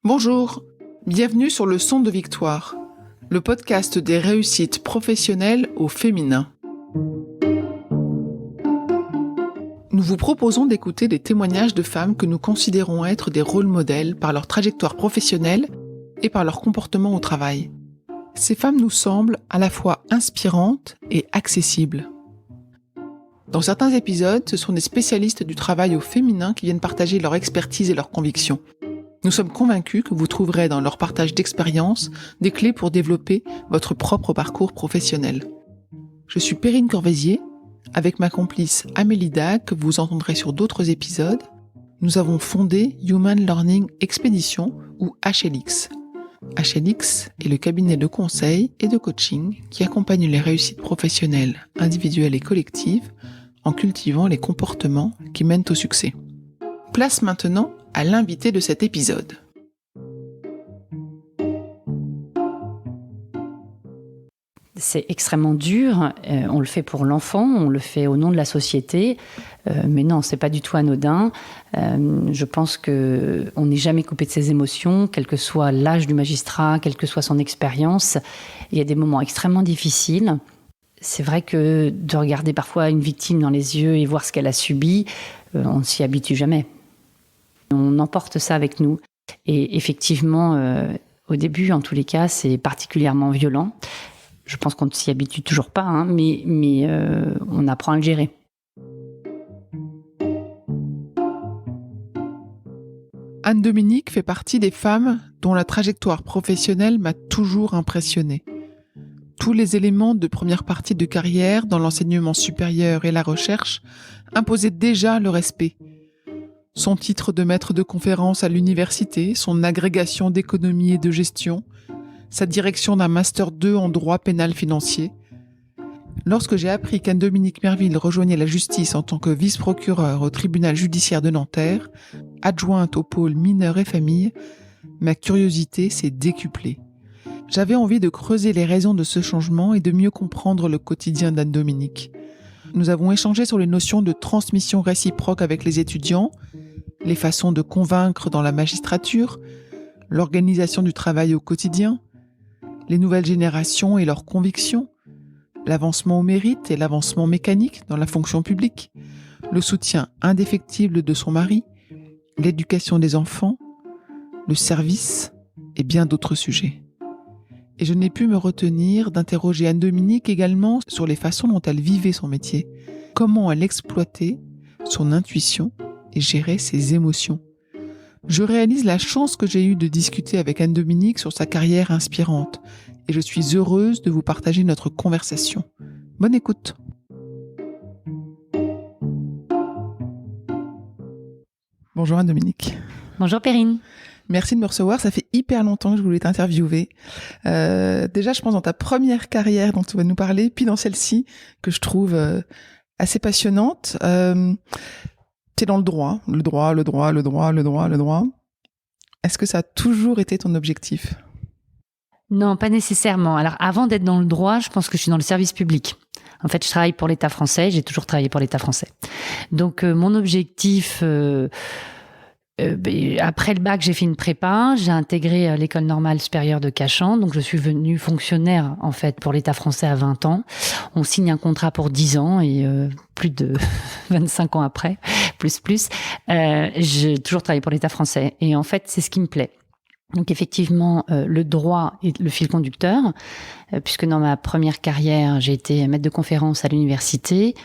Bonjour, bienvenue sur le Son de Victoire, le podcast des réussites professionnelles au féminin. Nous vous proposons d'écouter des témoignages de femmes que nous considérons être des rôles modèles par leur trajectoire professionnelle et par leur comportement au travail. Ces femmes nous semblent à la fois inspirantes et accessibles. Dans certains épisodes, ce sont des spécialistes du travail au féminin qui viennent partager leur expertise et leurs convictions. Nous sommes convaincus que vous trouverez dans leur partage d'expériences des clés pour développer votre propre parcours professionnel. Je suis Perrine Corvézier, avec ma complice Amélie Dac, que vous entendrez sur d'autres épisodes. Nous avons fondé Human Learning Expedition ou HLX. HLX est le cabinet de conseil et de coaching qui accompagne les réussites professionnelles, individuelles et collectives en cultivant les comportements qui mènent au succès. Place maintenant à l'invité de cet épisode. C'est extrêmement dur, on le fait pour l'enfant, on le fait au nom de la société, mais non, c'est pas du tout anodin. Je pense qu'on n'est jamais coupé de ses émotions, quel que soit l'âge du magistrat, quelle que soit son expérience. Il y a des moments extrêmement difficiles. C'est vrai que de regarder parfois une victime dans les yeux et voir ce qu'elle a subi, on ne s'y habitue jamais. On emporte ça avec nous. Et effectivement, au début, en tous les cas, c'est particulièrement violent. Je pense qu'on ne s'y habitue toujours pas, mais on apprend à le gérer. Anne-Dominique fait partie des femmes dont la trajectoire professionnelle m'a toujours impressionnée. Tous les éléments de première partie de carrière dans l'enseignement supérieur et la recherche imposaient déjà le respect. Son titre de maître de conférence à l'université, son agrégation d'économie et de gestion, sa direction d'un Master 2 en droit pénal financier. Lorsque j'ai appris qu'Anne-Dominique Merville rejoignait la justice en tant que vice-procureur au tribunal judiciaire de Nanterre, adjointe au pôle mineurs et familles, ma curiosité s'est décuplée. J'avais envie de creuser les raisons de ce changement et de mieux comprendre le quotidien d'Anne-Dominique. Nous avons échangé sur les notions de transmission réciproque avec les étudiants, les façons de convaincre dans la magistrature, l'organisation du travail au quotidien, les nouvelles générations et leurs convictions, l'avancement au mérite et l'avancement mécanique dans la fonction publique, le soutien indéfectible de son mari, l'éducation des enfants, le service et bien d'autres sujets. Et je n'ai pu me retenir d'interroger Anne-Dominique également sur les façons dont elle vivait son métier, comment elle exploitait son intuition et gérait ses émotions. Je réalise la chance que j'ai eue de discuter avec Anne-Dominique sur sa carrière inspirante et je suis heureuse de vous partager notre conversation. Bonne écoute. Bonjour Anne-Dominique. Bonjour Perrine. Merci de me recevoir, ça fait hyper longtemps que je voulais t'interviewer. Déjà, je pense dans ta première carrière dont tu vas nous parler, puis dans celle-ci, que je trouve assez passionnante. T'es dans le droit. Est-ce que ça a toujours été ton objectif ? Non, pas nécessairement. Alors, avant d'être dans le droit, je pense que je suis dans le service public. En fait, je travaille pour l'État français, j'ai toujours travaillé pour l'État français. Donc, mon objectif... après le bac, j'ai fait une prépa, j'ai intégré l'école normale supérieure de Cachan, donc je suis devenue fonctionnaire en fait pour l'État français à 20 ans. On signe un contrat pour 10 ans et plus de 25 ans après, plus, j'ai toujours travaillé pour l'État français. Et en fait, c'est ce qui me plaît. Donc effectivement, le droit est le fil conducteur, puisque dans ma première carrière, j'ai été maître de conférence à l'université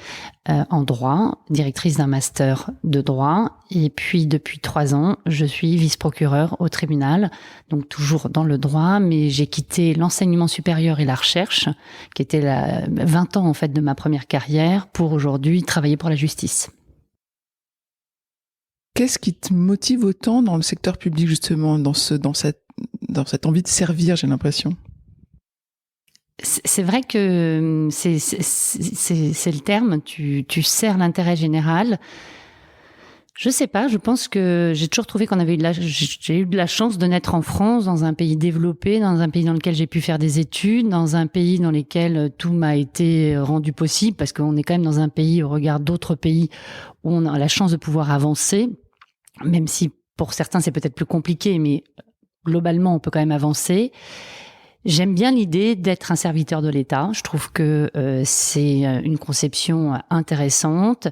en droit, directrice d'un master de droit, et puis depuis 3 ans, je suis vice-procureur au tribunal, donc toujours dans le droit, mais j'ai quitté l'enseignement supérieur et la recherche, qui était 20 ans en fait de ma première carrière, pour aujourd'hui travailler pour la justice. Qu'est-ce qui te motive autant dans le secteur public, justement, dans cette envie de servir, j'ai l'impression ? C'est vrai que c'est le terme, tu sers l'intérêt général. Je sais pas, je pense que j'ai toujours trouvé j'ai eu de la chance de naître en France, dans un pays développé, dans un pays dans lequel j'ai pu faire des études, dans un pays dans lequel tout m'a été rendu possible, parce qu'on est quand même dans un pays, au regard d'autres pays, où on a la chance de pouvoir avancer, même si pour certains c'est peut-être plus compliqué, mais globalement, on peut quand même avancer. J'aime bien l'idée d'être un serviteur de l'État. Je trouve que c'est une conception intéressante.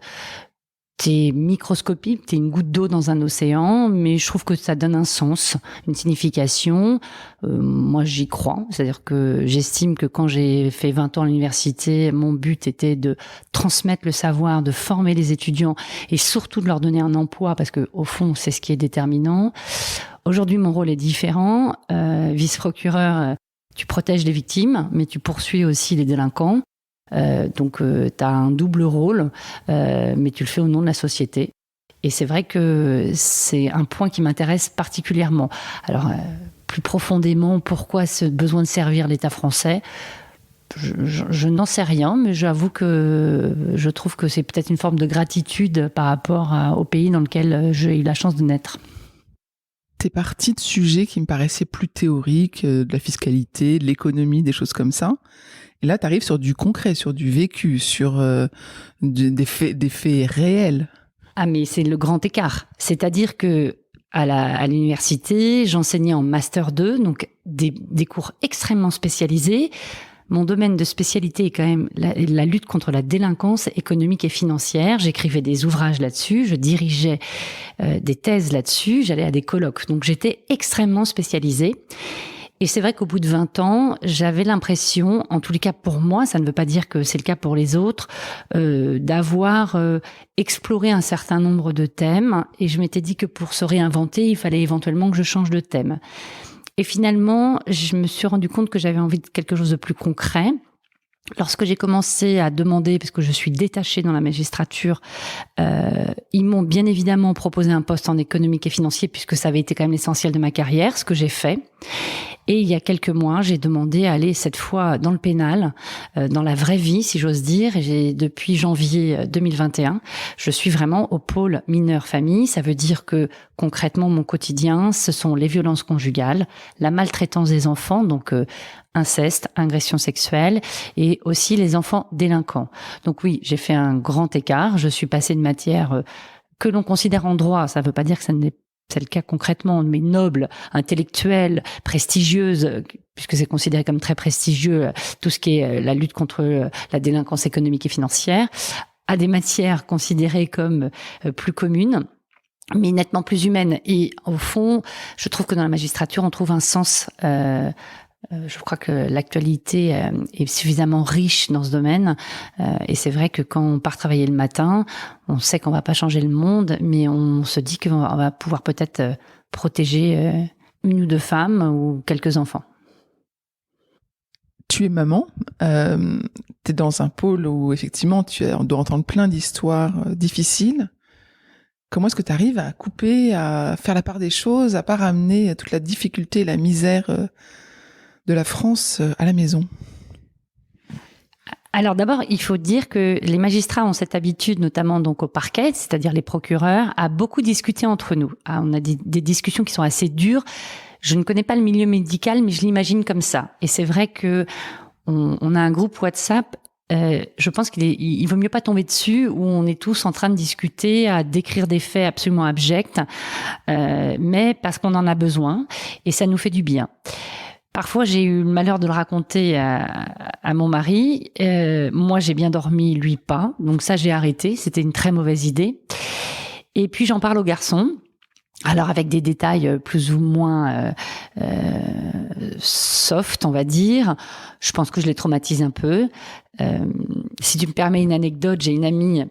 T'es microscopique, t'es une goutte d'eau dans un océan, mais je trouve que ça donne un sens, une signification. Moi, j'y crois. C'est-à-dire que j'estime que quand j'ai fait 20 ans à l'université, mon but était de transmettre le savoir, de former les étudiants et surtout de leur donner un emploi, parce que au fond, c'est ce qui est déterminant. Aujourd'hui, mon rôle est différent. Vice-procureur, tu protèges les victimes, mais tu poursuis aussi les délinquants. Donc, tu as un double rôle, mais tu le fais au nom de la société. Et c'est vrai que c'est un point qui m'intéresse particulièrement. Alors, plus profondément, pourquoi ce besoin de servir l'État français ? Je n'en sais rien, mais j'avoue que je trouve que c'est peut-être une forme de gratitude par rapport au pays dans lequel j'ai eu la chance de naître. T'es partie de sujets qui me paraissaient plus théoriques, de la fiscalité, de l'économie, des choses comme ça. Et là, tu arrives sur du concret, sur du vécu, sur des faits réels. Ah, mais c'est le grand écart. C'est-à-dire que à l'université, j'enseignais en Master 2, donc des cours extrêmement spécialisés. Mon domaine de spécialité est quand même la lutte contre la délinquance économique et financière. J'écrivais des ouvrages là-dessus, je dirigeais des thèses là-dessus, j'allais à des colloques. Donc j'étais extrêmement spécialisée. Et c'est vrai qu'au bout de 20 ans, j'avais l'impression, en tous les cas pour moi, ça ne veut pas dire que c'est le cas pour les autres, d'avoir exploré un certain nombre de thèmes. Et je m'étais dit que pour se réinventer, il fallait éventuellement que je change de thème. Et finalement, je me suis rendu compte que j'avais envie de quelque chose de plus concret. Lorsque j'ai commencé à demander, parce que je suis détachée dans la magistrature, ils m'ont bien évidemment proposé un poste en économique et financier, puisque ça avait été quand même l'essentiel de ma carrière, ce que j'ai fait. Et il y a quelques mois, j'ai demandé à aller cette fois dans le pénal, dans la vraie vie, si j'ose dire. Et depuis janvier 2021, je suis vraiment au pôle mineurs famille. Ça veut dire que concrètement, mon quotidien, ce sont les violences conjugales, la maltraitance des enfants, donc inceste, agression sexuelle, et aussi les enfants délinquants. Donc oui, j'ai fait un grand écart. Je suis passée de matière que l'on considère en droit, ça ne veut pas dire que c'est le cas concrètement, mais noble, intellectuelle, prestigieuse, puisque c'est considéré comme très prestigieux, tout ce qui est la lutte contre la délinquance économique et financière, à des matières considérées comme plus communes, mais nettement plus humaines. Et au fond, je trouve que dans la magistrature, on trouve un sens. Je crois que l'actualité est suffisamment riche dans ce domaine, et c'est vrai que quand on part travailler le matin, on sait qu'on va pas changer le monde, mais on se dit qu'on va pouvoir peut-être protéger une ou deux femmes ou quelques enfants. Tu es maman, tu es dans un pôle où effectivement on doit entendre plein d'histoires difficiles. Comment est-ce que tu arrives à couper, à faire la part des choses, à pas ramener toute la difficulté et la misère de la France à la maison? Alors d'abord, il faut dire que les magistrats ont cette habitude, notamment donc au parquet, c'est-à-dire les procureurs, à beaucoup discuter entre nous. On a des discussions qui sont assez dures. Je ne connais pas le milieu médical, mais je l'imagine comme ça. Et c'est vrai que on a un groupe WhatsApp. Je pense il vaut mieux pas tomber dessus, où on est tous en train de discuter, à décrire des faits absolument abjects, mais parce qu'on en a besoin et ça nous fait du bien. Parfois, j'ai eu le malheur de le raconter à mon mari. Moi, j'ai bien dormi, lui pas. Donc ça, j'ai arrêté. C'était une très mauvaise idée. Et puis, j'en parle aux garçons. Alors, avec des détails plus ou moins soft, on va dire. Je pense que je les traumatise un peu. Si tu me permets une anecdote, j'ai une amie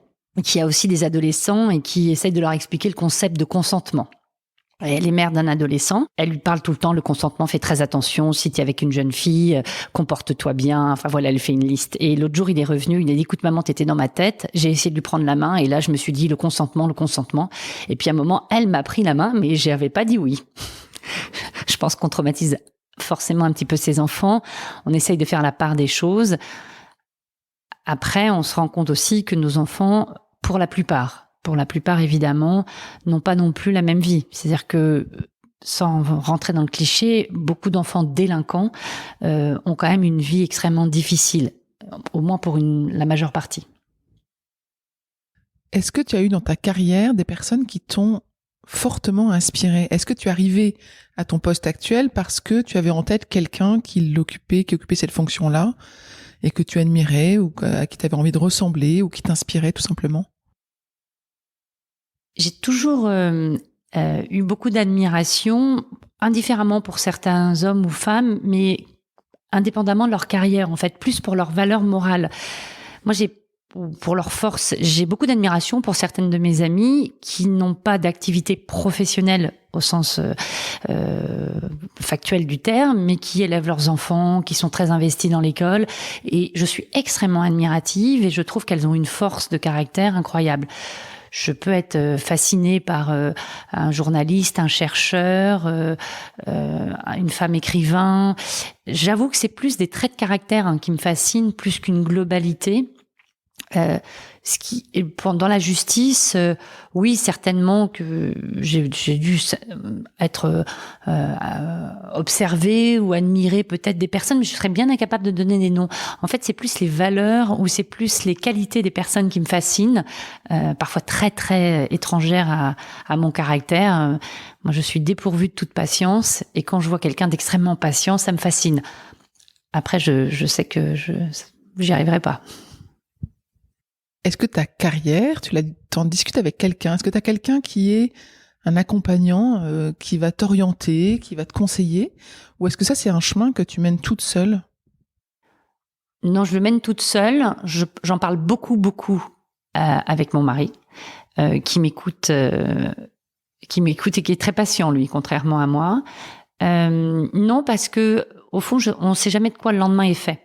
qui a aussi des adolescents et qui essaye de leur expliquer le concept de consentement. Elle est mère d'un adolescent. Elle lui parle tout le temps, le consentement, fais très attention. Si tu es avec une jeune fille, comporte-toi bien. Enfin voilà, elle fait une liste. Et l'autre jour, il est revenu, il a dit, écoute maman, t'étais dans ma tête. J'ai essayé de lui prendre la main et là, je me suis dit, le consentement. Et puis à un moment, elle m'a pris la main, mais j'avais pas dit oui. Je pense qu'on traumatise forcément un petit peu ses enfants. On essaye de faire la part des choses. Après, on se rend compte aussi que nos enfants, pour la plupart évidemment, n'ont pas non plus la même vie. C'est-à-dire que, sans rentrer dans le cliché, beaucoup d'enfants délinquants ont quand même une vie extrêmement difficile, au moins pour la majeure partie. Est-ce que tu as eu dans ta carrière des personnes qui t'ont fortement inspiré. Est-ce que tu es arrivé à ton poste actuel parce que tu avais en tête quelqu'un qui occupait cette fonction-là et que tu admirais ou à qui tu avais envie de ressembler ou qui t'inspirait tout simplement? J'ai toujours eu beaucoup d'admiration, indifféremment pour certains hommes ou femmes, mais indépendamment de leur carrière, en fait, plus pour leur valeur morale. Moi, pour leur force, j'ai beaucoup d'admiration pour certaines de mes amies qui n'ont pas d'activité professionnelle au sens factuel du terme, mais qui élèvent leurs enfants, qui sont très investies dans l'école. Et je suis extrêmement admirative et je trouve qu'elles ont une force de caractère incroyable. Je peux être fascinée par un journaliste, un chercheur, une femme écrivain. J'avoue que c'est plus des traits de caractère qui me fascinent plus qu'une globalité. Dans la justice, oui, certainement que j'ai dû être observée ou admirer peut-être des personnes, mais je serais bien incapable de donner des noms. En fait, c'est plus les valeurs ou c'est plus les qualités des personnes qui me fascinent, parfois très très étrangères à mon caractère. Moi, je suis dépourvue de toute patience et quand je vois quelqu'un d'extrêmement patient, ça me fascine. Après, je sais que j'y arriverai pas. Est-ce que ta carrière, t'en discutes avec quelqu'un? Est-ce que tu as quelqu'un qui est un accompagnant, qui va t'orienter, qui va te conseiller? Ou est-ce que ça, c'est un chemin que tu mènes toute seule? Non, je le mène toute seule. J'en parle beaucoup avec mon mari, qui m'écoute et qui est très patient, lui, contrairement à moi. Non, parce que au fond, on ne sait jamais de quoi le lendemain est fait.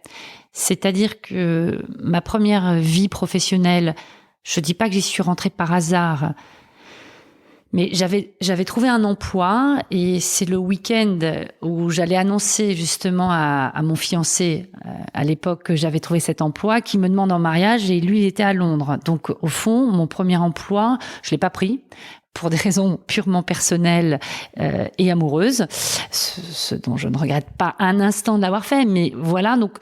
C'est-à-dire que ma première vie professionnelle, je dis pas que j'y suis rentrée par hasard, mais j'avais trouvé un emploi et c'est le week-end où j'allais annoncer justement à mon fiancé à l'époque que j'avais trouvé cet emploi qui me demande en mariage et lui il était à Londres. Donc au fond, mon premier emploi, je l'ai pas pris pour des raisons purement personnelles et amoureuses, ce dont je ne regrette pas un instant de l'avoir fait, mais voilà. Donc,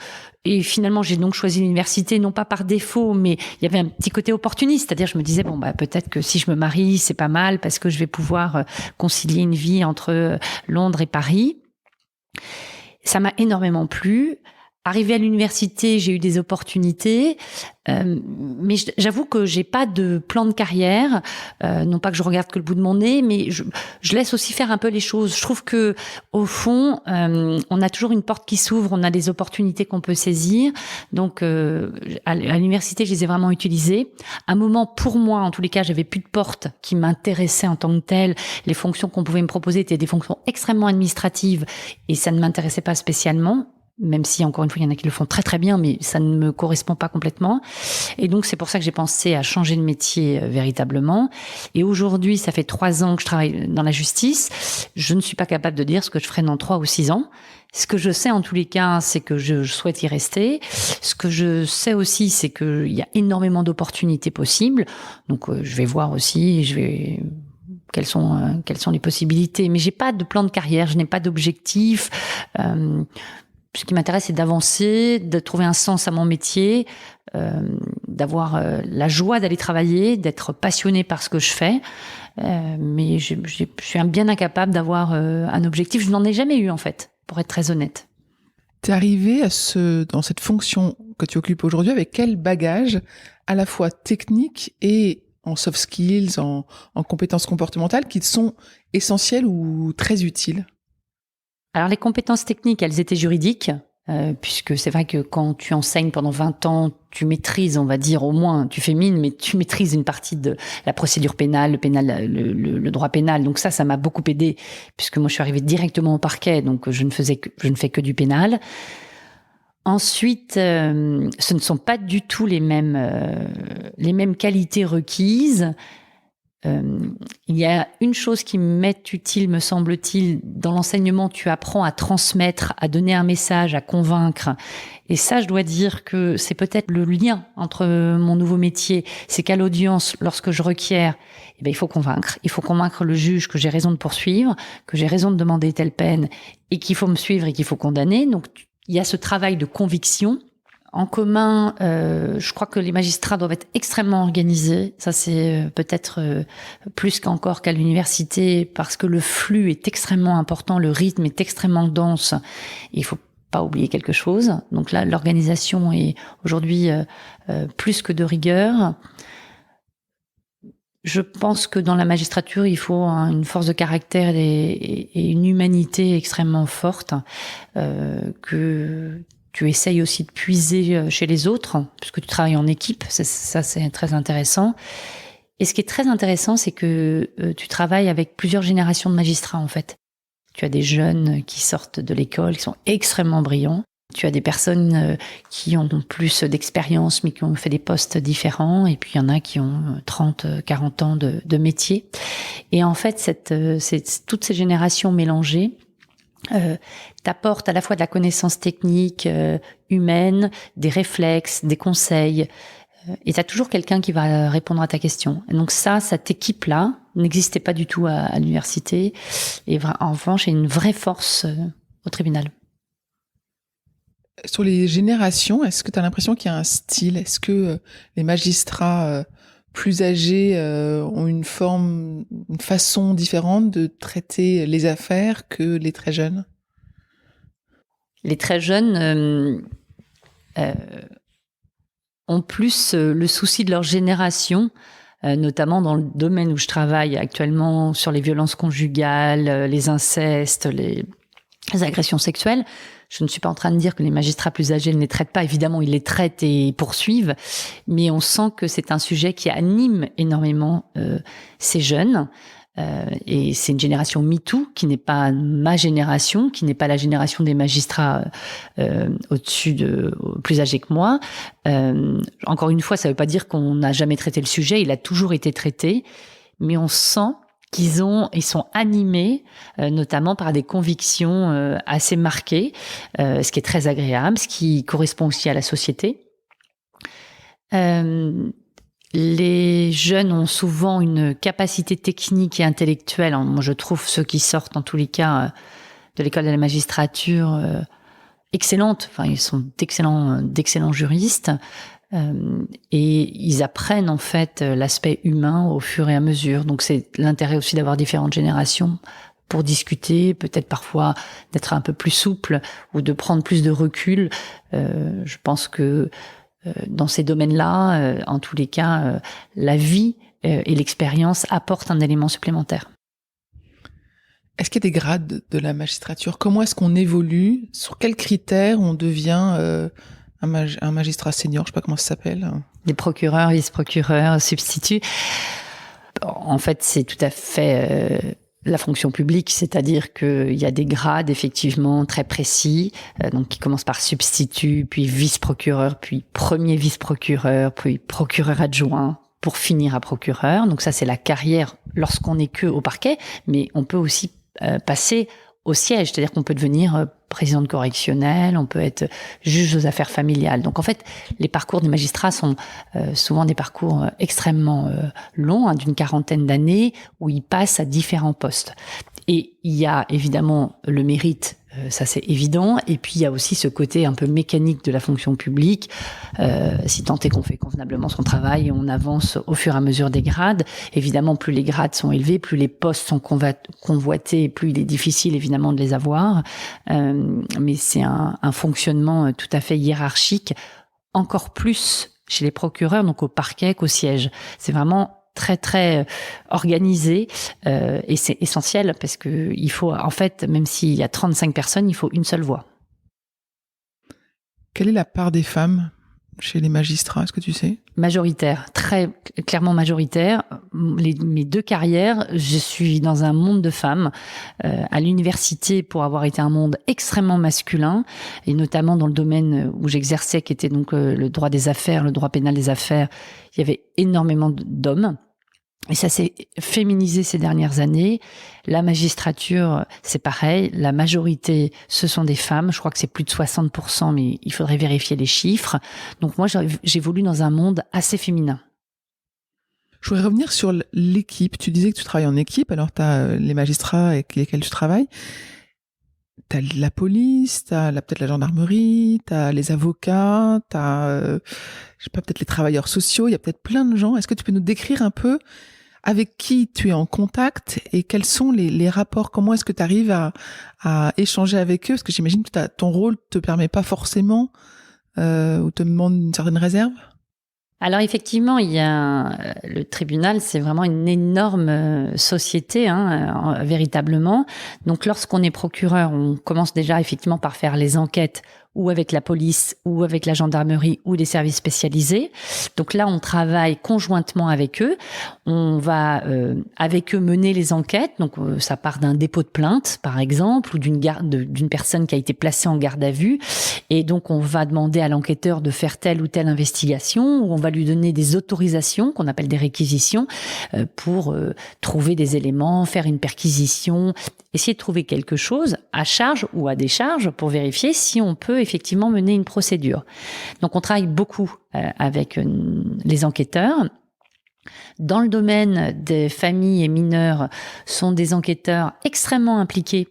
et finalement, j'ai donc choisi l'université, non pas par défaut, mais il y avait un petit côté opportuniste, c'est-à-dire je me disais, peut-être que si je me marie, c'est pas mal, parce que je vais pouvoir concilier une vie entre Londres et Paris. Ça m'a énormément plu. Arrivée à l'université, j'ai eu des opportunités, mais j'avoue que j'ai pas de plan de carrière. Non pas que je regarde que le bout de mon nez, mais je laisse aussi faire un peu les choses. Je trouve que au fond, on a toujours une porte qui s'ouvre, on a des opportunités qu'on peut saisir. Donc, à l'université, je les ai vraiment utilisées. À un moment, pour moi, en tous les cas, j'avais plus de porte qui m'intéressait en tant que telle. Les fonctions qu'on pouvait me proposer étaient des fonctions extrêmement administratives et ça ne m'intéressait pas spécialement. Même si, encore une fois, il y en a qui le font très très bien, mais ça ne me correspond pas complètement. Et donc, c'est pour ça que j'ai pensé à changer de métier véritablement. Et aujourd'hui, ça fait 3 ans que je travaille dans la justice. Je ne suis pas capable de dire ce que je ferai dans 3 ou 6 ans. Ce que je sais, en tous les cas, c'est que je souhaite y rester. Ce que je sais aussi, c'est qu'il y a énormément d'opportunités possibles. Donc, je vais voir aussi, quelles sont les possibilités. Mais j'ai pas de plan de carrière, je n'ai pas d'objectif. Ce qui m'intéresse, c'est d'avancer, de trouver un sens à mon métier, d'avoir la joie d'aller travailler, d'être passionnée par ce que je fais. Mais je suis bien incapable d'avoir un objectif. Je n'en ai jamais eu, en fait, pour être très honnête. T'es arrivée dans cette fonction que tu occupes aujourd'hui avec quel bagage, à la fois technique et en soft skills, en compétences comportementales, qui te sont essentielles ou très utiles? Alors, les compétences techniques, elles étaient juridiques, puisque c'est vrai que quand tu enseignes pendant 20 ans, tu maîtrises, on va dire, au moins, tu fais mine, mais tu maîtrises une partie de la procédure pénale, le droit pénal. Donc ça m'a beaucoup aidé, puisque moi, je suis arrivée directement au parquet, donc je ne fais que du pénal. Ensuite, ce ne sont pas du tout les mêmes qualités requises. Il y a une chose qui m'est utile, me semble-t-il, dans l'enseignement, tu apprends à transmettre, à donner un message, à convaincre. Et ça, je dois dire que c'est peut-être le lien entre mon nouveau métier. C'est qu'à l'audience, lorsque je requiers, il faut convaincre. Il faut convaincre le juge que j'ai raison de poursuivre, que j'ai raison de demander telle peine et qu'il faut me suivre et qu'il faut condamner. Donc, il y a ce travail de conviction En commun, je crois que les magistrats doivent être extrêmement organisés. Ça, c'est peut-être plus qu'encore qu'à l'université, parce que le flux est extrêmement important, le rythme est extrêmement dense. Il faut pas oublier quelque chose. Donc là, l'organisation est aujourd'hui plus que de rigueur. Je pense que dans la magistrature, il faut une force de caractère et une humanité extrêmement forte que tu essayes aussi de puiser chez les autres, puisque tu travailles en équipe. Ça, c'est très intéressant. Et ce qui est très intéressant, c'est que tu travailles avec plusieurs générations de magistrats, en fait. Tu as des jeunes qui sortent de l'école, qui sont extrêmement brillants. Tu as des personnes qui ont plus d'expérience, mais qui ont fait des postes différents. Et puis, il y en a qui ont 30, 40 ans de métier. Et en fait, toutes ces générations mélangées t'apportent à la fois de la connaissance technique, humaine, des réflexes, des conseils. Et tu as toujours quelqu'un qui va répondre à ta question. Et donc cette équipe-là n'existait pas du tout à l'université. Et en revanche, il y a une vraie force au tribunal. Sur les générations, est-ce que tu as l'impression qu'il y a un style? Est-ce que les magistrats plus âgés ont une façon différente de traiter les affaires que les très jeunes? Les très jeunes ont plus le souci de leur génération, notamment dans le domaine où je travaille actuellement, sur les violences conjugales, les incestes, les agressions sexuelles. Je ne suis pas en train de dire que les magistrats plus âgés ne les traitent pas. Évidemment, ils les traitent et poursuivent. Mais on sent que c'est un sujet qui anime énormément ces jeunes. Et c'est une génération MeToo qui n'est pas ma génération, qui n'est pas la génération des magistrats plus âgés que moi. Encore une fois, ça ne veut pas dire qu'on n'a jamais traité le sujet. Il a toujours été traité. Mais on sent ils sont animés, notamment par des convictions assez marquées, ce qui est très agréable, ce qui correspond aussi à la société. Les jeunes ont souvent une capacité technique et intellectuelle. Moi, je trouve ceux qui sortent, en tous les cas, de l'école de la magistrature excellente. Enfin, ils sont d'excellents juristes. Et ils apprennent en fait l'aspect humain au fur et à mesure. Donc c'est l'intérêt aussi d'avoir différentes générations pour discuter, peut-être parfois d'être un peu plus souple ou de prendre plus de recul. Je pense que dans ces domaines-là, en tous les cas, la vie et l'expérience apportent un élément supplémentaire. Est-ce qu'il y a des grades de la magistrature? Comment est-ce qu'on évolue? Sur quels critères on devient un magistrat senior, je sais pas comment ça s'appelle. Les procureurs, vice-procureurs, substituts. En fait, c'est tout à fait la fonction publique, c'est-à-dire qu'il y a des grades effectivement très précis, donc qui commencent par substitut, puis vice-procureur, puis premier vice-procureur, puis procureur adjoint, pour finir à procureur. Donc ça, c'est la carrière lorsqu'on n'est que au parquet, mais on peut aussi passer au siège, c'est-à-dire qu'on peut devenir président de correctionnel, on peut être juge aux affaires familiales. Donc en fait, les parcours des magistrats sont souvent des parcours extrêmement longs, d'une quarantaine d'années, où ils passent à différents postes. Et il y a évidemment le mérite, ça c'est évident, et puis il y a aussi ce côté un peu mécanique de la fonction publique, si tant est qu'on fait convenablement son travail et on avance au fur et à mesure des grades. Évidemment, plus les grades sont élevés, plus les postes sont convoités, plus il est difficile évidemment de les avoir, mais c'est un fonctionnement tout à fait hiérarchique, encore plus chez les procureurs, donc au parquet qu'au siège. C'est vraiment très très organisé et c'est essentiel parce que il faut, en fait, même s'il y a 35 personnes, il faut une seule voix. Quelle est la part des femmes chez les magistrats, est-ce que tu sais? Majoritaire, très clairement majoritaire. Mes deux carrières, je suis dans un monde de femmes. À l'université, pour avoir été un monde extrêmement masculin, et notamment dans le domaine où j'exerçais, qui était donc le droit des affaires, le droit pénal des affaires, il y avait énormément d'hommes. Et ça s'est féminisé ces dernières années. La magistrature, c'est pareil. La majorité, ce sont des femmes. Je crois que c'est plus de 60%, mais il faudrait vérifier les chiffres. Donc moi, j'évolue dans un monde assez féminin. Je voudrais revenir sur l'équipe. Tu disais que tu travailles en équipe, alors tu as les magistrats avec lesquels tu travailles. T'as la police, peut-être la gendarmerie, t'as les avocats, je sais pas, peut-être les travailleurs sociaux, il y a peut-être plein de gens. Est-ce que tu peux nous décrire un peu avec qui tu es en contact et quels sont les rapports? Comment est-ce que tu arrives à échanger avec eux? Parce que j'imagine que ton rôle te permet pas forcément ou te demande une certaine réserve. Alors effectivement, le tribunal, c'est vraiment une énorme société, véritablement. Donc lorsqu'on est procureur, on commence déjà effectivement par faire les enquêtes ou avec la police, ou avec la gendarmerie, ou les services spécialisés. Donc là, on travaille conjointement avec eux. On va avec eux mener les enquêtes. Donc ça part d'un dépôt de plainte, par exemple, ou d'une personne qui a été placée en garde à vue. Et donc on va demander à l'enquêteur de faire telle ou telle investigation, ou on va lui donner des autorisations, qu'on appelle des réquisitions, pour trouver des éléments, faire une perquisition, essayer de trouver quelque chose à charge ou à décharge pour vérifier si on peut effectivement mener une procédure. Donc on travaille beaucoup avec les enquêteurs. Dans le domaine des familles et mineurs, sont des enquêteurs extrêmement impliqués,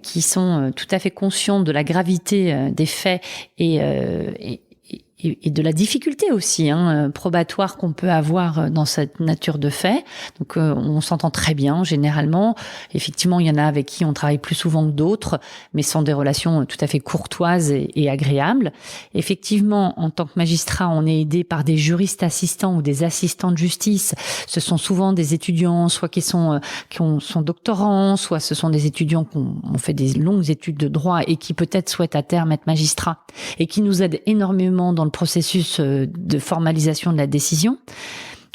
qui sont tout à fait conscients de la gravité des faits et de la difficulté aussi probatoire qu'on peut avoir dans cette nature de fait. Donc on s'entend très bien généralement. Effectivement, il y en a avec qui on travaille plus souvent que d'autres, mais ce sont des relations tout à fait courtoises et agréables. Effectivement, en tant que magistrat, on est aidé par des juristes assistants ou des assistants de justice. Ce sont souvent des étudiants, soit qui sont doctorants, soit ce sont des étudiants qui ont fait des longues études de droit et qui peut-être souhaitent à terme être magistrats et qui nous aident énormément dans le processus de formalisation de la décision.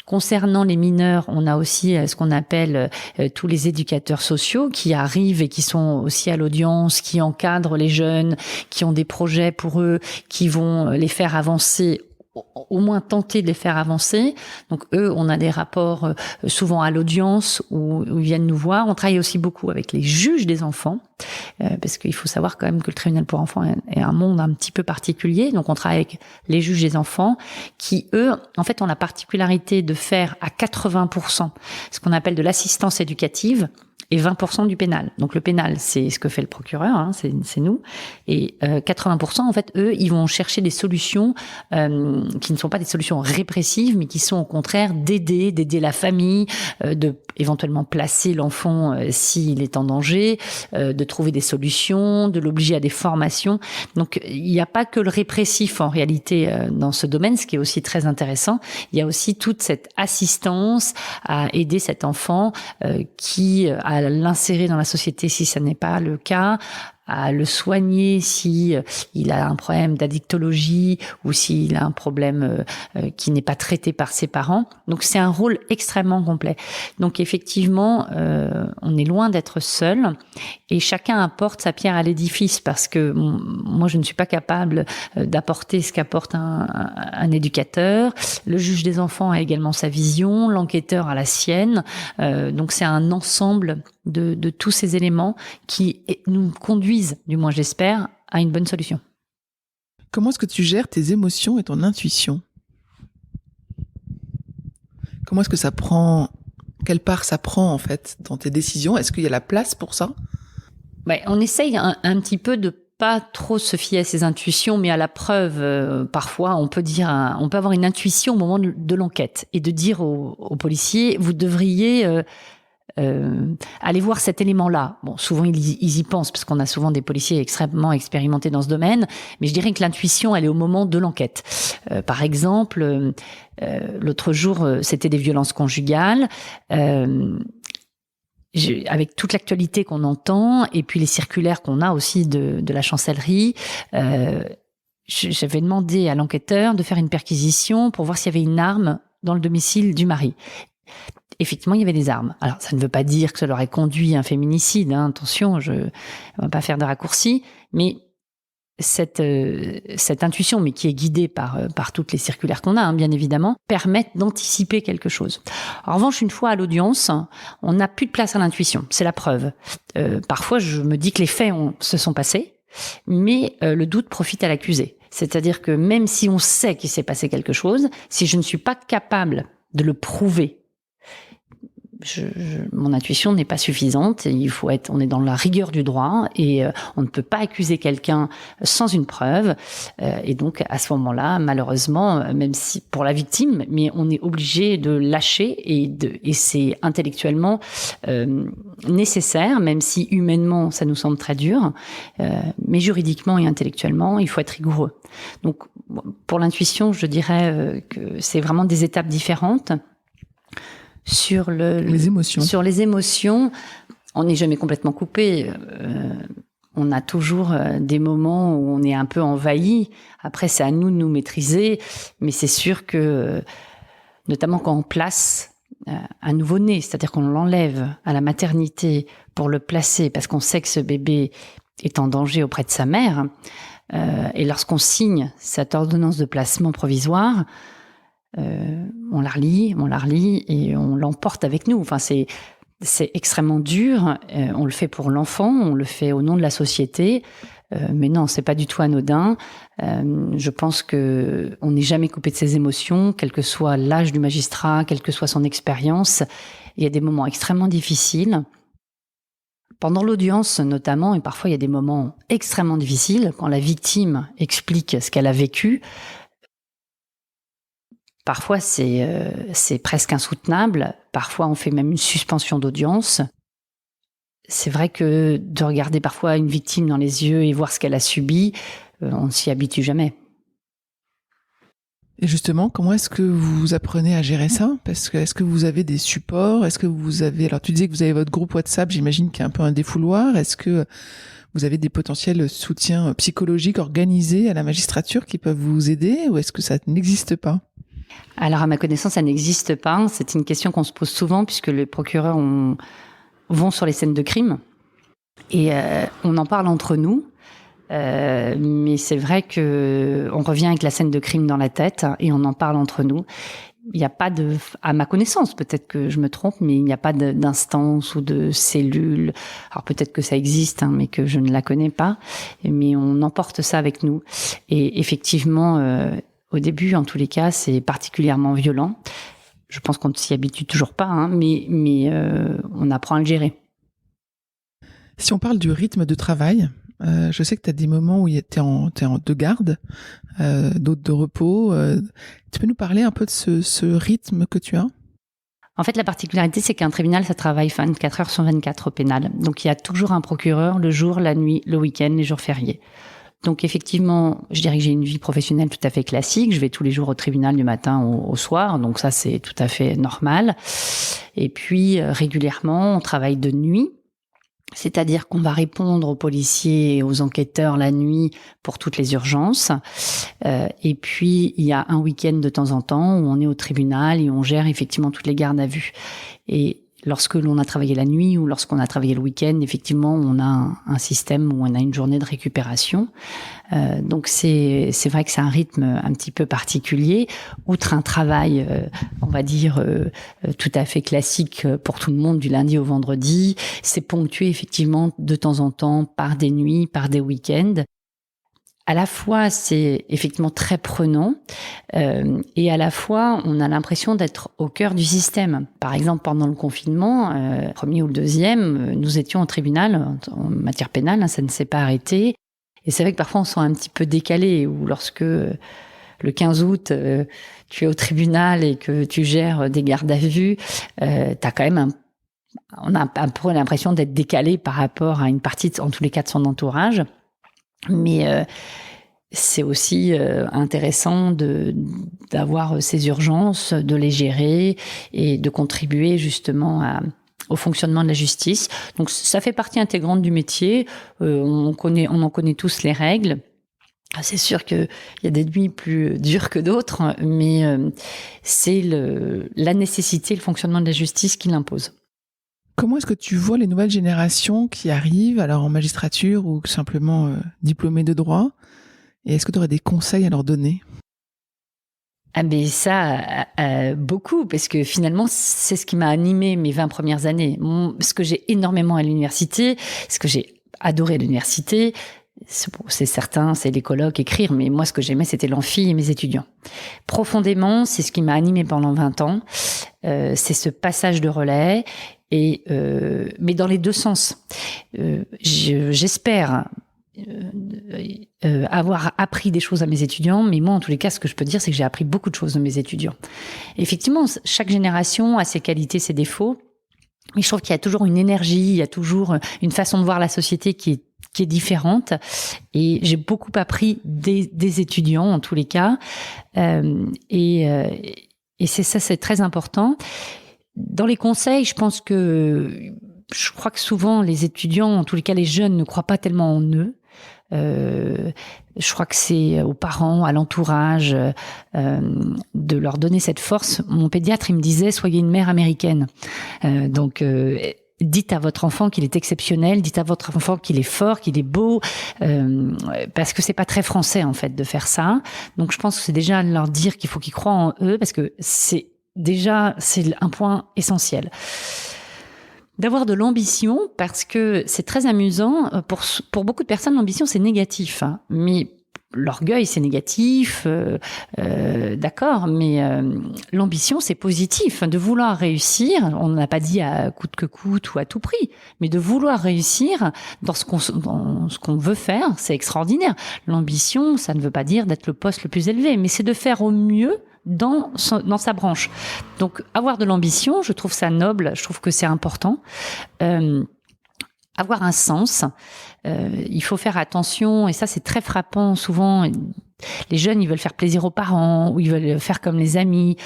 Concernant les mineurs, on a aussi ce qu'on appelle tous les éducateurs sociaux qui arrivent et qui sont aussi à l'audience, qui encadrent les jeunes, qui ont des projets pour eux, qui vont les faire avancer, au moins tenter de les faire avancer. Donc eux, on a des rapports souvent à l'audience où ils viennent nous voir. On travaille aussi beaucoup avec les juges des enfants, parce qu'il faut savoir quand même que le tribunal pour enfants est un monde un petit peu particulier. Donc on travaille avec les juges des enfants qui, eux, en fait, ont la particularité de faire à 80% ce qu'on appelle de l'assistance éducative et 20% du pénal. Donc le pénal, c'est ce que fait le procureur, c'est nous. Et 80%, en fait, eux, ils vont chercher des solutions qui ne sont pas des solutions répressives, mais qui sont au contraire d'aider la famille, de éventuellement placer l'enfant s'il est en danger, de trouver des solutions, de l'obliger à des formations. Donc il n'y a pas que le répressif en réalité dans ce domaine, ce qui est aussi très intéressant. Il y a aussi toute cette assistance à aider cet enfant à l'insérer dans la société si ça n'est pas le cas, à le soigner si il a un problème d'addictologie ou s'il a un problème qui n'est pas traité par ses parents. Donc c'est un rôle extrêmement complet. Donc effectivement, on est loin d'être seul et chacun apporte sa pierre à l'édifice parce que moi je ne suis pas capable d'apporter ce qu'apporte un éducateur. Le juge des enfants a également sa vision, l'enquêteur a la sienne. Donc c'est un ensemble de tous ces éléments qui nous conduisent, du moins j'espère, à une bonne solution. Comment est-ce que tu gères tes émotions et ton intuition? Comment est-ce que quelle part ça prend en fait dans tes décisions? Est-ce qu'il y a la place pour ça? On essaye un petit peu de pas trop se fier à ses intuitions, mais à la preuve, parfois on peut avoir une intuition au moment de l'enquête et de dire aux policiers, vous devriez aller voir cet élément-là. Bon, souvent ils y pensent parce qu'on a souvent des policiers extrêmement expérimentés dans ce domaine, mais je dirais que l'intuition, elle est au moment de l'enquête. Par exemple, l'autre jour, c'était des violences conjugales. Avec toute l'actualité qu'on entend et puis les circulaires qu'on a aussi de la chancellerie, j'avais demandé à l'enquêteur de faire une perquisition pour voir s'il y avait une arme dans le domicile du mari. Effectivement, il y avait des armes. Alors, ça ne veut pas dire que ça leur ait conduit à un féminicide. Attention, je ne vais pas faire de raccourcis. Mais cette intuition, mais qui est guidée par toutes les circulaires qu'on a, bien évidemment, permettent d'anticiper quelque chose. En revanche, une fois à l'audience, on n'a plus de place à l'intuition. C'est la preuve. Parfois, je me dis que les faits se sont passés, mais le doute profite à l'accusé. C'est-à-dire que même si on sait qu'il s'est passé quelque chose, si je ne suis pas capable de le prouver, mon intuition n'est pas suffisante. On est dans la rigueur du droit et on ne peut pas accuser quelqu'un sans une preuve. Et donc, à ce moment-là, malheureusement, même si pour la victime, mais on est obligé de lâcher et c'est intellectuellement nécessaire, même si humainement, ça nous semble très dur. Mais juridiquement et intellectuellement, il faut être rigoureux. Donc, pour l'intuition, je dirais que c'est vraiment des étapes différentes. Sur les émotions, on n'est jamais complètement coupé. On a toujours des moments où on est un peu envahi. Après, c'est à nous de nous maîtriser. Mais c'est sûr que, notamment quand on place un nouveau-né, c'est-à-dire qu'on l'enlève à la maternité pour le placer parce qu'on sait que ce bébé est en danger auprès de sa mère, et lorsqu'on signe cette ordonnance de placement provisoire, on la relit et on l'emporte avec nous. Enfin, c'est extrêmement dur. On le fait pour l'enfant, on le fait au nom de la société. Mais non, c'est pas du tout anodin. Je pense que on n'est jamais coupé de ses émotions, quel que soit l'âge du magistrat, quelle que soit son expérience. Il y a des moments extrêmement difficiles. Pendant l'audience, notamment, et parfois il y a des moments extrêmement difficiles, quand la victime explique ce qu'elle a vécu. Parfois, c'est presque insoutenable. Parfois, on fait même une suspension d'audience. C'est vrai que de regarder parfois une victime dans les yeux et voir ce qu'elle a subi, on ne s'y habitue jamais. Et justement, comment est-ce que vous apprenez à gérer ça ? Parce que est-ce que vous avez des supports ? Est-ce que vous avez... Alors, tu disais que vous avez votre groupe WhatsApp, j'imagine qu'il y a un peu un défouloir. Est-ce que vous avez des potentiels soutiens psychologiques organisés à la magistrature qui peuvent vous aider ? Ou est-ce que ça n'existe pas ? Alors, à ma connaissance, ça n'existe pas. C'est une question qu'on se pose souvent puisque les procureurs vont sur les scènes de crime et on en parle entre nous. Mais c'est vrai que on revient avec la scène de crime dans la tête et on en parle entre nous. Il n'y a pas à ma connaissance, peut-être que je me trompe, mais il n'y a pas d'instance ou de cellule. Alors peut-être que ça existe, mais que je ne la connais pas. Mais on emporte ça avec nous. Et effectivement, au début, en tous les cas, c'est particulièrement violent. Je pense qu'on ne s'y habitue toujours pas, mais on apprend à le gérer. Si on parle du rythme de travail, je sais que tu as des moments où tu es en de garde, d'autres de repos. Tu peux nous parler un peu de ce rythme que tu as ? En fait, la particularité, c'est qu'un tribunal, ça travaille 24 heures sur 24 au pénal. Donc, il y a toujours un procureur le jour, la nuit, le week-end, les jours fériés. Donc, effectivement, je dirais que j'ai une vie professionnelle tout à fait classique. Je vais tous les jours au tribunal du matin au soir. Donc, ça, c'est tout à fait normal. Et puis, régulièrement, on travaille de nuit. C'est-à-dire qu'on va répondre aux policiers et aux enquêteurs la nuit pour toutes les urgences. Et puis, il y a un week-end de temps en temps où on est au tribunal et on gère effectivement toutes les gardes à vue. Et lorsque l'on a travaillé la nuit ou lorsqu'on a travaillé le week-end, effectivement, on a un système où on a une journée de récupération. Donc, c'est vrai que c'est un rythme un petit peu particulier. Outre un travail, on va dire, tout à fait classique pour tout le monde du lundi au vendredi, c'est ponctué effectivement de temps en temps par des nuits, par des week-ends. À la fois, c'est effectivement très prenant et à la fois, on a l'impression d'être au cœur du système. Par exemple, pendant le confinement, premier ou le deuxième, nous étions au tribunal en matière pénale, ça ne s'est pas arrêté. Et c'est vrai que parfois, on se sent un petit peu décalé, ou lorsque le 15 août, tu es au tribunal et que tu gères des gardes à vue, t'as quand même on a un peu l'impression d'être décalé par rapport à une partie, en tous les cas, de son entourage. Mais c'est aussi intéressant d'avoir ces urgences, de les gérer et de contribuer justement au fonctionnement de la justice. Donc ça fait partie intégrante du métier. On en connaît tous les règles. C'est sûr qu'il y a des nuits plus dures que d'autres, mais c'est la nécessité, le fonctionnement de la justice qui l'impose. Comment est-ce que tu vois les nouvelles générations qui arrivent, alors en magistrature ou simplement diplômées de droit ? Et est-ce que tu aurais des conseils à leur donner ? Ah ben ça, beaucoup, parce que finalement, c'est ce qui m'a animé mes 20 premières années. Ce que j'ai énormément à l'université, ce que j'ai adoré à l'université, c'est certain, c'est les colloques, écrire, mais moi, ce que j'aimais, c'était l'amphi et mes étudiants. Profondément, c'est ce qui m'a animée pendant 20 ans. C'est ce passage de relais, mais dans les deux sens. J'espère avoir appris des choses à mes étudiants, mais moi, en tous les cas, ce que je peux dire, c'est que j'ai appris beaucoup de choses de mes étudiants. Effectivement, chaque génération a ses qualités, ses défauts, mais je trouve qu'il y a toujours une énergie, il y a toujours une façon de voir la société qui est différente, et j'ai beaucoup appris des étudiants, en tous les cas, et c'est très important. Dans les conseils, je crois que souvent les étudiants, en tous les cas les jeunes, ne croient pas tellement en eux. Je crois que c'est aux parents, à l'entourage, de leur donner cette force. Mon pédiatre, il me disait, soyez une mère américaine. Donc, dites à votre enfant qu'il est exceptionnel, dites à votre enfant qu'il est fort, qu'il est beau, parce que c'est pas très français, en fait, de faire ça. Donc, je pense que c'est déjà leur dire qu'il faut qu'ils croient en eux, parce que c'est un point essentiel. D'avoir de l'ambition, parce que c'est très amusant. Pour beaucoup de personnes, l'ambition, c'est négatif. Hein. Mais l'orgueil, c'est négatif, d'accord. Mais l'ambition, c'est positif. De vouloir réussir, on n'a pas dit à coûte que coûte ou à tout prix, mais de vouloir réussir dans ce qu'on veut faire, c'est extraordinaire. L'ambition, ça ne veut pas dire d'être le poste le plus élevé, mais c'est de faire au mieux dans sa branche. Donc, avoir de l'ambition, je trouve ça noble, je trouve que c'est important. Avoir un sens, il faut faire attention, et ça c'est très frappant souvent. Les jeunes, ils veulent faire plaisir aux parents, ou ils veulent faire comme les amis.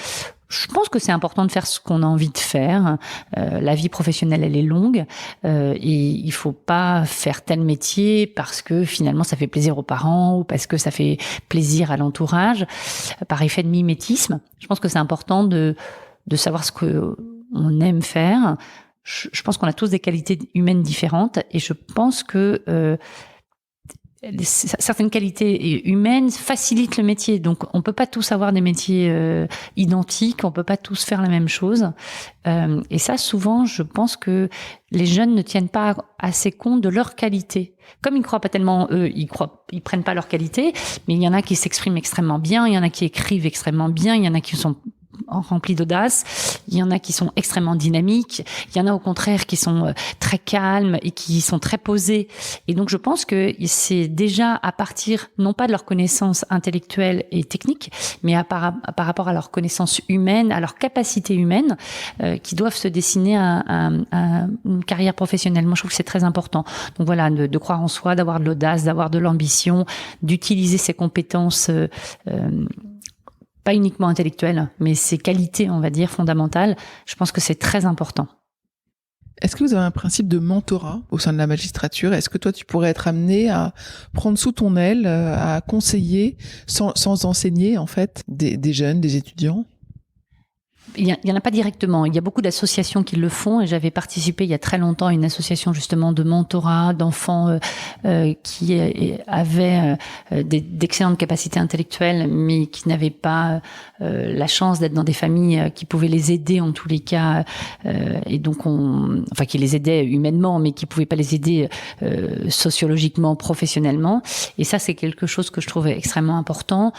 Je pense que c'est important de faire ce qu'on a envie de faire. La vie professionnelle, elle est longue, et il faut pas faire tel métier parce que finalement ça fait plaisir aux parents ou parce que ça fait plaisir à l'entourage, par effet de mimétisme. Je pense que c'est important de savoir ce que on aime faire. Je pense qu'on a tous des qualités humaines différentes, et je pense que certaines qualités humaines facilitent le métier. Donc, on peut pas tous avoir des métiers identiques, on peut pas tous faire la même chose. Et ça, souvent, je pense que les jeunes ne tiennent pas assez compte de leurs qualités. Comme ils croient pas tellement en eux, ils prennent pas leurs qualités, mais il y en a qui s'expriment extrêmement bien, il y en a qui écrivent extrêmement bien, il y en a qui sont remplis d'audace, il y en a qui sont extrêmement dynamiques, il y en a au contraire qui sont très calmes et qui sont très posés. Et donc je pense que c'est déjà à partir, non pas de leurs connaissances intellectuelles et techniques, mais par rapport à leurs connaissances humaines, à leurs capacités humaines, qui doivent se dessiner à une carrière professionnelle. Moi je trouve que c'est très important. Donc voilà, de croire en soi, d'avoir de l'audace, d'avoir de l'ambition, d'utiliser ses compétences pas uniquement intellectuelles, mais ces qualités, on va dire, fondamentales, je pense que c'est très important. Est-ce que vous avez un principe de mentorat au sein de la magistrature ? Est-ce que toi, tu pourrais être amené à prendre sous ton aile, à conseiller, sans enseigner, en fait, des jeunes, des étudiants ? Il y en a pas directement. Il y a beaucoup d'associations qui le font, et j'avais participé il y a très longtemps à une association justement de mentorat d'enfants qui avaient d'excellentes capacités intellectuelles, mais qui n'avaient pas la chance d'être dans des familles qui pouvaient les aider en tous les cas, et donc qui les aidaient humainement, mais qui pouvaient pas les aider sociologiquement, professionnellement. Et ça, c'est quelque chose que je trouve extrêmement important.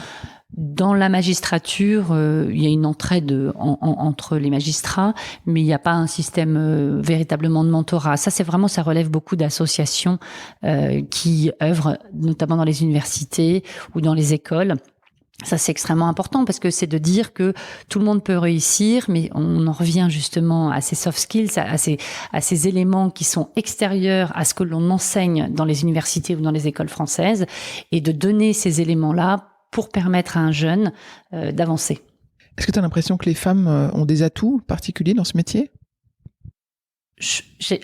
Dans la magistrature, il y a une entraide entre les magistrats, mais il n'y a pas un système véritablement de mentorat. Ça relève beaucoup d'associations qui œuvrent notamment dans les universités ou dans les écoles. Ça, c'est extrêmement important parce que c'est de dire que tout le monde peut réussir, mais on en revient justement à ces soft skills, à ces éléments qui sont extérieurs à ce que l'on enseigne dans les universités ou dans les écoles françaises, et de donner ces éléments-là pour permettre à un jeune d'avancer. Est-ce que tu as l'impression que les femmes ont des atouts particuliers dans ce métier ?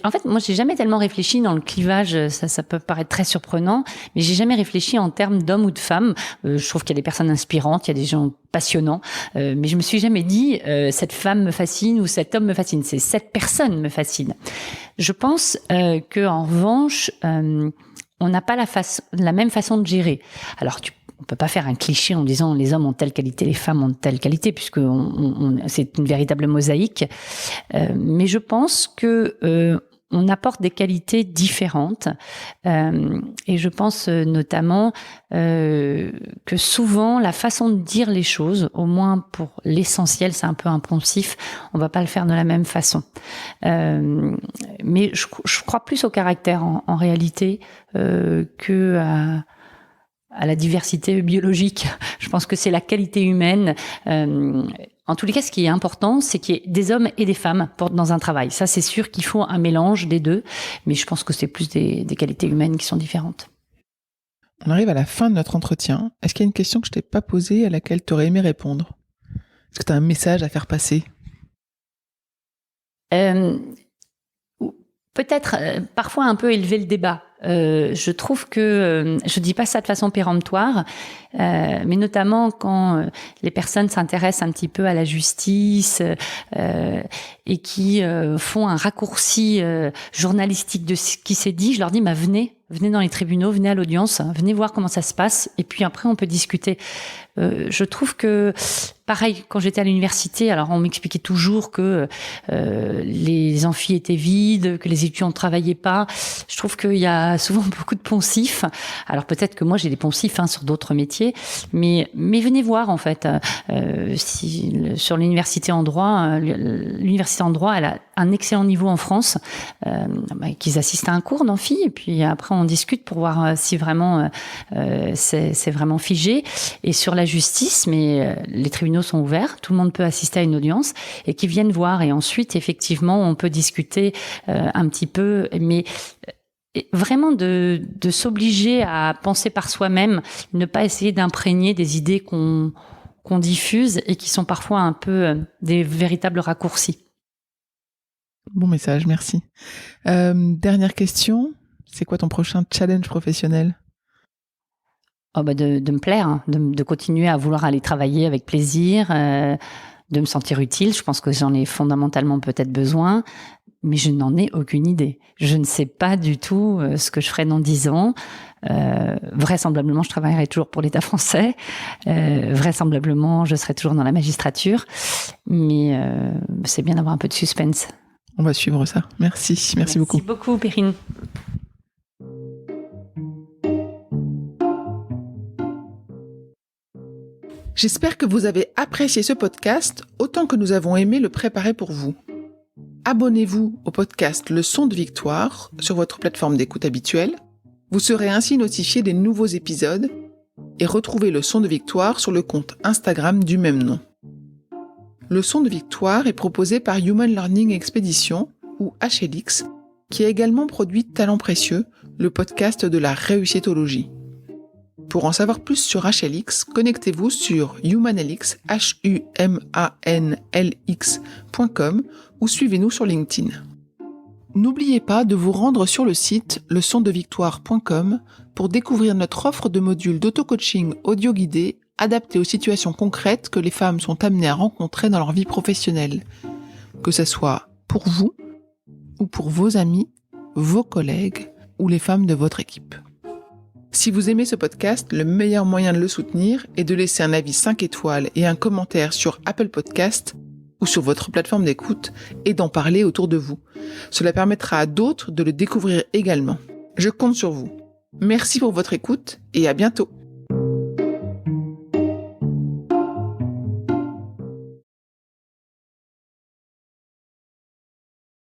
En fait, moi, j'ai jamais tellement réfléchi dans le clivage. Ça peut paraître très surprenant, mais j'ai jamais réfléchi en termes d'hommes ou de femmes. Je trouve qu'il y a des personnes inspirantes, il y a des gens passionnants, mais je me suis jamais dit cette femme me fascine ou cet homme me fascine. C'est cette personne me fascine. Je pense que en revanche, on n'a pas la même façon de gérer. Alors, on peut pas faire un cliché en disant les hommes ont telle qualité, les femmes ont telle qualité, puisque c'est une véritable mosaïque. Mais je pense que on apporte des qualités différentes. Et je pense notamment que souvent, la façon de dire les choses, au moins pour l'essentiel, c'est un peu impulsif, on va pas le faire de la même façon. Mais je crois plus au caractère en réalité que à la diversité biologique. Je pense que c'est la qualité humaine. En tous les cas, ce qui est important, c'est qu'il y ait des hommes et des femmes dans un travail. Ça, c'est sûr qu'il faut un mélange des deux, mais je pense que c'est plus des qualités humaines qui sont différentes. On arrive à la fin de notre entretien. Est-ce qu'il y a une question que je t'ai pas posée à laquelle tu aurais aimé répondre ? Est-ce que tu as un message à faire passer ? Peut-être parfois un peu élever le débat. Je trouve que, je dis pas ça de façon péremptoire, mais notamment quand les personnes s'intéressent un petit peu à la justice et qui font un raccourci journalistique de ce qui s'est dit, je leur dis venez dans les tribunaux, venez à l'audience, venez voir comment ça se passe, et puis après on peut discuter. Je trouve que, pareil, quand j'étais à l'université, alors on m'expliquait toujours que les amphis étaient vides, que les étudiants ne travaillaient pas. Je trouve qu'il y a souvent beaucoup de poncifs. Alors peut-être que moi j'ai des poncifs sur d'autres métiers, mais venez voir en fait. Sur l'université en droit, elle a un excellent niveau en France, qu'ils assistent à un cours d'amphi, et puis après on discute pour voir si vraiment c'est vraiment figé. Et sur la justice, mais les tribunaux sont ouverts, tout le monde peut assister à une audience et qu'ils viennent voir. Et ensuite, effectivement, on peut discuter un petit peu, mais vraiment de s'obliger à penser par soi-même, ne pas essayer d'imprégner des idées qu'on diffuse et qui sont parfois un peu des véritables raccourcis. Bon message, merci. Dernière question, c'est quoi ton prochain challenge professionnel ? De me plaire, de continuer à vouloir aller travailler avec plaisir, de me sentir utile. Je pense que j'en ai fondamentalement peut-être besoin, mais je n'en ai aucune idée. Je ne sais pas du tout ce que je ferai dans 10 ans. Vraisemblablement, je travaillerai toujours pour l'État français. Vraisemblablement, je serai toujours dans la magistrature. Mais c'est bien d'avoir un peu de suspense. On va suivre ça. Merci beaucoup. Merci beaucoup, Perrine. J'espère que vous avez apprécié ce podcast autant que nous avons aimé le préparer pour vous. Abonnez-vous au podcast Le Son de Victoire sur votre plateforme d'écoute habituelle. Vous serez ainsi notifié des nouveaux épisodes et retrouvez Le Son de Victoire sur le compte Instagram du même nom. Le Son de Victoire est proposé par Human Learning Expedition ou HLX, qui a également produit Talents Précieux, le podcast de la réussitologie. Pour en savoir plus sur HLX, connectez-vous sur humanlx, humanlx.com ou suivez-nous sur LinkedIn. N'oubliez pas de vous rendre sur le site leçondevictoire.com pour découvrir notre offre de modules d'auto-coaching audio guidé adaptés aux situations concrètes que les femmes sont amenées à rencontrer dans leur vie professionnelle, que ce soit pour vous ou pour vos amis, vos collègues ou les femmes de votre équipe. Si vous aimez ce podcast, le meilleur moyen de le soutenir est de laisser un avis 5 étoiles et un commentaire sur Apple Podcast ou sur votre plateforme d'écoute et d'en parler autour de vous. Cela permettra à d'autres de le découvrir également. Je compte sur vous. Merci pour votre écoute et à bientôt.